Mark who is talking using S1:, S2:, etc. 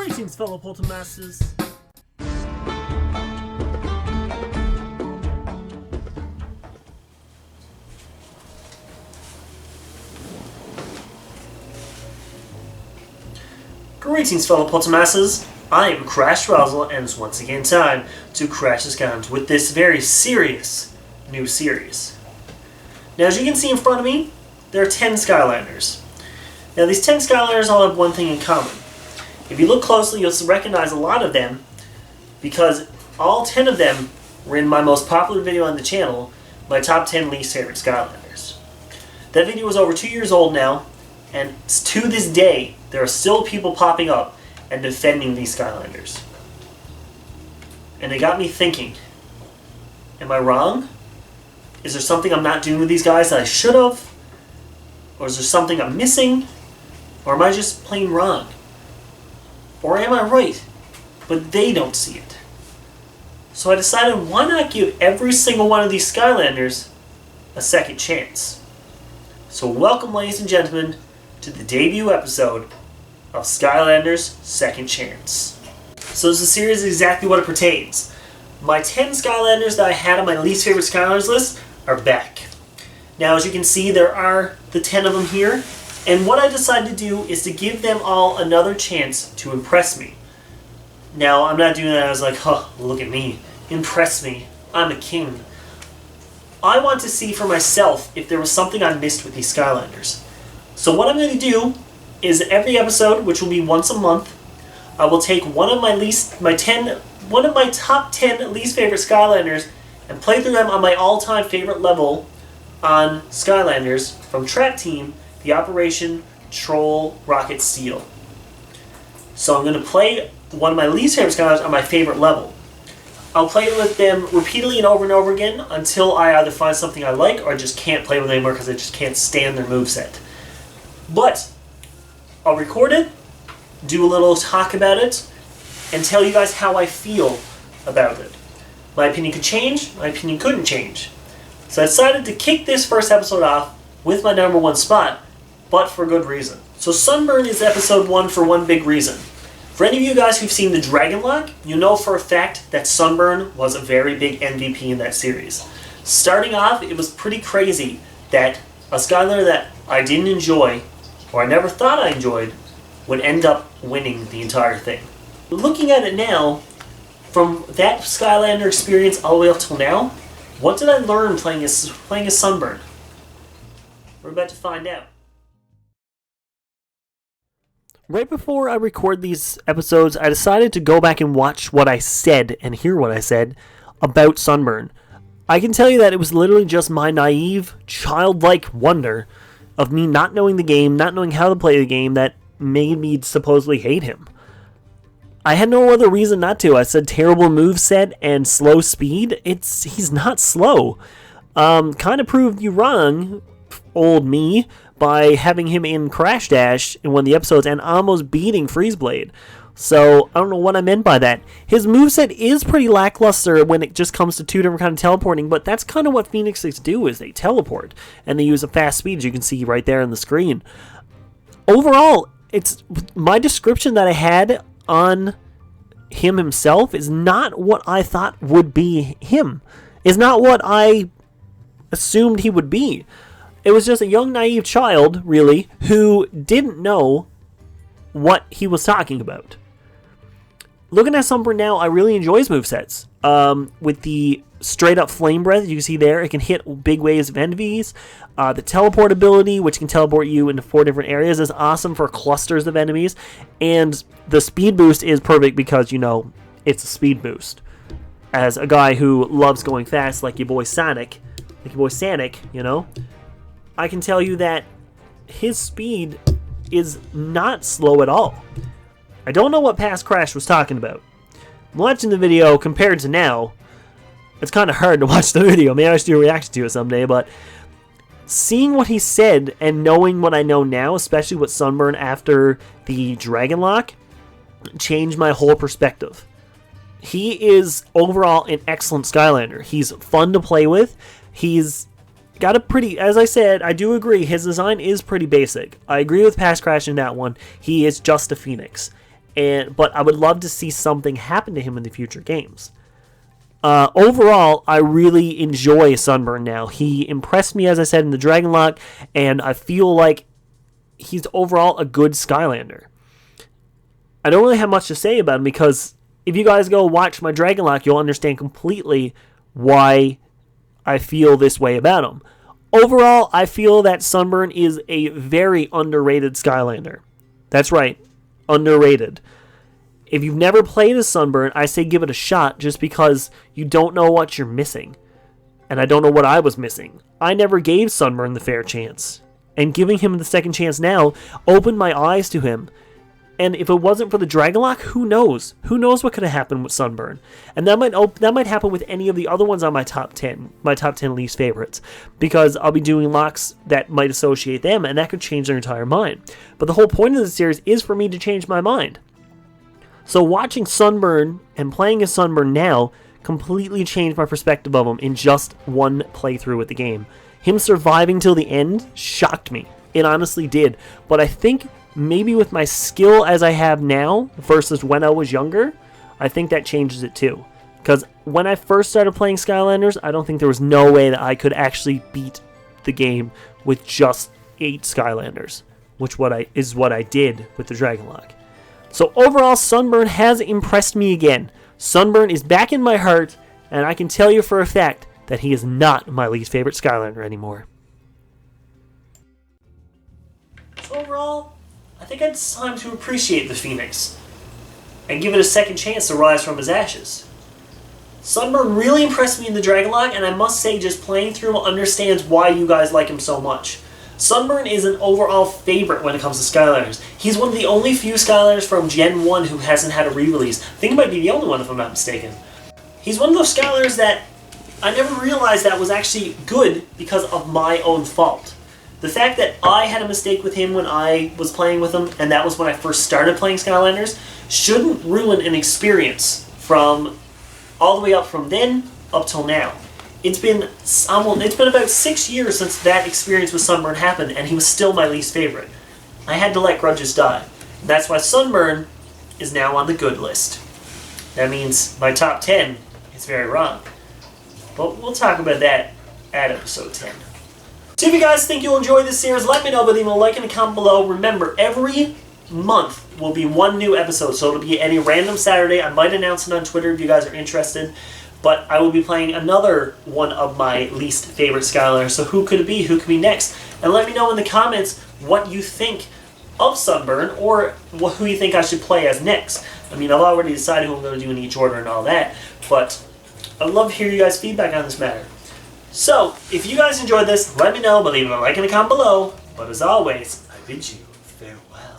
S1: Greetings, fellow Poltermasters. Greetings, fellow Poltermasters. I am CrashTheSkylands, and it's once again time to CrashTheSkylands with this very serious new series. Now, as you can see in front of me, there are 10 Skylanders. Now, these 10 Skylanders all have one thing in common. If you look closely, you'll recognize a lot of them because all 10 of them were in my most popular video on the channel, my top 10 least favorite Skylanders. That video was over 2 years old now, and to this day, there are still people popping up and defending these Skylanders. And they got me thinking, am I wrong? Is there something I'm not doing with these guys that I should have? Or is there something I'm missing? Or am I just plain wrong? Or am I right, but they don't see it? So I decided, why not give every single one of these Skylanders a second chance? So welcome, ladies and gentlemen, to the debut episode of Skylanders Second Chance. So this series is exactly what it pertains. My 10 Skylanders that I had on my least favorite Skylanders list are back. Now, as you can see, there are the 10 of them here. And what I decided to do is to give them all another chance to impress me. Now, I'm not doing that as like, look at me. Impress me. I'm a king. I want to see for myself if there was something I missed with these Skylanders. So what I'm going to do is every episode, which will be once a month, I will take one of my top 10 least favorite Skylanders and play through them on my all-time favorite level on Skylanders from Track Team, the Operation Troll Rocket Steel. So I'm going to play one of my least favorite Skylanders on my favorite level. I'll play with them repeatedly and over again until I either find something I like or I just can't play with them anymore because I just can't stand their moveset. But I'll record it, do a little talk about it, and tell you guys how I feel about it. My opinion could change, my opinion couldn't change. So I decided to kick this first episode off with my number one spot, but for good reason. So Sunburn is episode 1 for one big reason. For any of you guys who've seen the Dragon Lock, you know for a fact that Sunburn was a very big MVP in that series. Starting off, it was pretty crazy that a Skylander that I didn't enjoy, or I never thought I enjoyed, would end up winning the entire thing. Looking at it now, from that Skylander experience all the way up till now, what did I learn playing as Sunburn? We're about to find out. Right before I record these episodes, I decided to go back and watch what I said and hear what I said about Sunburn. I can tell you that it was literally just my naive, childlike wonder of me not knowing the game, not knowing how to play the game, that made me supposedly hate him. I had no other reason not to. I said terrible moveset and slow speed. He's not slow. Kind of proved you wrong, old me, by having him in Crash Dash in one of the episodes and almost beating Freeze Blade. So, I don't know what I meant by that. His moveset is pretty lackluster when it just comes to two different kinds of teleporting, but that's kind of what Phoenixes do, is they teleport. And they use a fast speed, as you can see right there on the screen. Overall, it's my description that I had on him himself is not what I thought would be him. Is not what I assumed he would be. It was just a young, naive child, really, who didn't know what he was talking about. Looking at Sunburn now, I really enjoy his movesets. With the straight-up Flame Breath, you can see there, it can hit big waves of enemies. The teleport ability, which can teleport you into 4 different areas, is awesome for clusters of enemies. And the speed boost is perfect because, it's a speed boost. As a guy who loves going fast, like your boy Sonic, I can tell you that his speed is not slow at all. I don't know what past Crash was talking about. I'm watching the video compared to now. It's kind of hard to watch the video. Maybe I should do a reaction to it someday, but seeing what he said and knowing what I know now, especially with Sunburn after the Dragon Lock, changed my whole perspective. He is overall an excellent Skylander. He's fun to play with. He's got a pretty, as I said, I do agree, his design is pretty basic. I agree with Past Crash in that one. He is just a Phoenix.
S2: but I would love to see something happen to him in the future games. Overall, I really enjoy Sunburn now. He impressed me, as I said, in the Dragon Lock, and I feel like he's overall a good Skylander. I don't really have much to say about him, because if you guys go watch my Dragon Lock, you'll understand completely why I feel this way about him. Overall, I feel that Sunburn is a very underrated Skylander. That's right, underrated. If you've never played a Sunburn, I say give it a shot, just because you don't know what you're missing. And I don't know what I was missing. I never gave Sunburn the fair chance. And giving him the second chance now opened my eyes to him. And if it wasn't for the Dragon Lock, who knows? Who knows what could have happened with Sunburn? And that might happen with any of the other ones on my top 10 least favorites, because I'll be doing locks that might associate them, and that could change their entire mind. But the whole point of the series is for me to change my mind. So watching Sunburn and playing as Sunburn now completely changed my perspective of him in just one playthrough with the game. Him surviving till the end shocked me. It honestly did. But I think maybe with my skill as I have now versus when I was younger, I think that changes it too. Because when I first started playing Skylanders, I don't think there was no way that I could actually beat the game with just 8 Skylanders, which is what I did with the Dragon Lock. So overall, Sunburn has impressed me again. Sunburn is back in my heart, and I can tell you for a fact that he is not my least favorite Skylander anymore.
S1: So overall, I think it's time to appreciate the Phoenix and give it a second chance to rise from his ashes. Sunburn really impressed me in the Dragon Lock, and I must say just playing through him understands why you guys like him so much. Sunburn is an overall favorite when it comes to Skylanders. He's one of the only few Skylanders from Gen 1 who hasn't had a re-release. I think he might be the only one if I'm not mistaken. He's one of those Skylanders that I never realized that was actually good because of my own fault. The fact that I had a mistake with him when I was playing with him, and that was when I first started playing Skylanders, shouldn't ruin an experience from all the way up from then up till now. It's been about 6 years since that experience with Sunburn happened, and he was still my least favorite. I had to let grudges die. That's why Sunburn is now on the good list. That means my top 10 is very wrong. But we'll talk about that at episode 10. So if you guys think you'll enjoy this series, let me know by leaving a like and a comment below. Remember, every month will be one new episode, so it'll be any random Saturday. I might announce it on Twitter if you guys are interested. But I will be playing another one of my least favorite Skylanders. So who could it be? Who could be next? And let me know in the comments what you think of Sunburn, or who you think I should play as next. I mean, I've already decided who I'm going to do in each order and all that, but I'd love to hear you guys' feedback on this matter. So, if you guys enjoyed this, let me know by leaving a like and a comment below. But as always, I bid you farewell.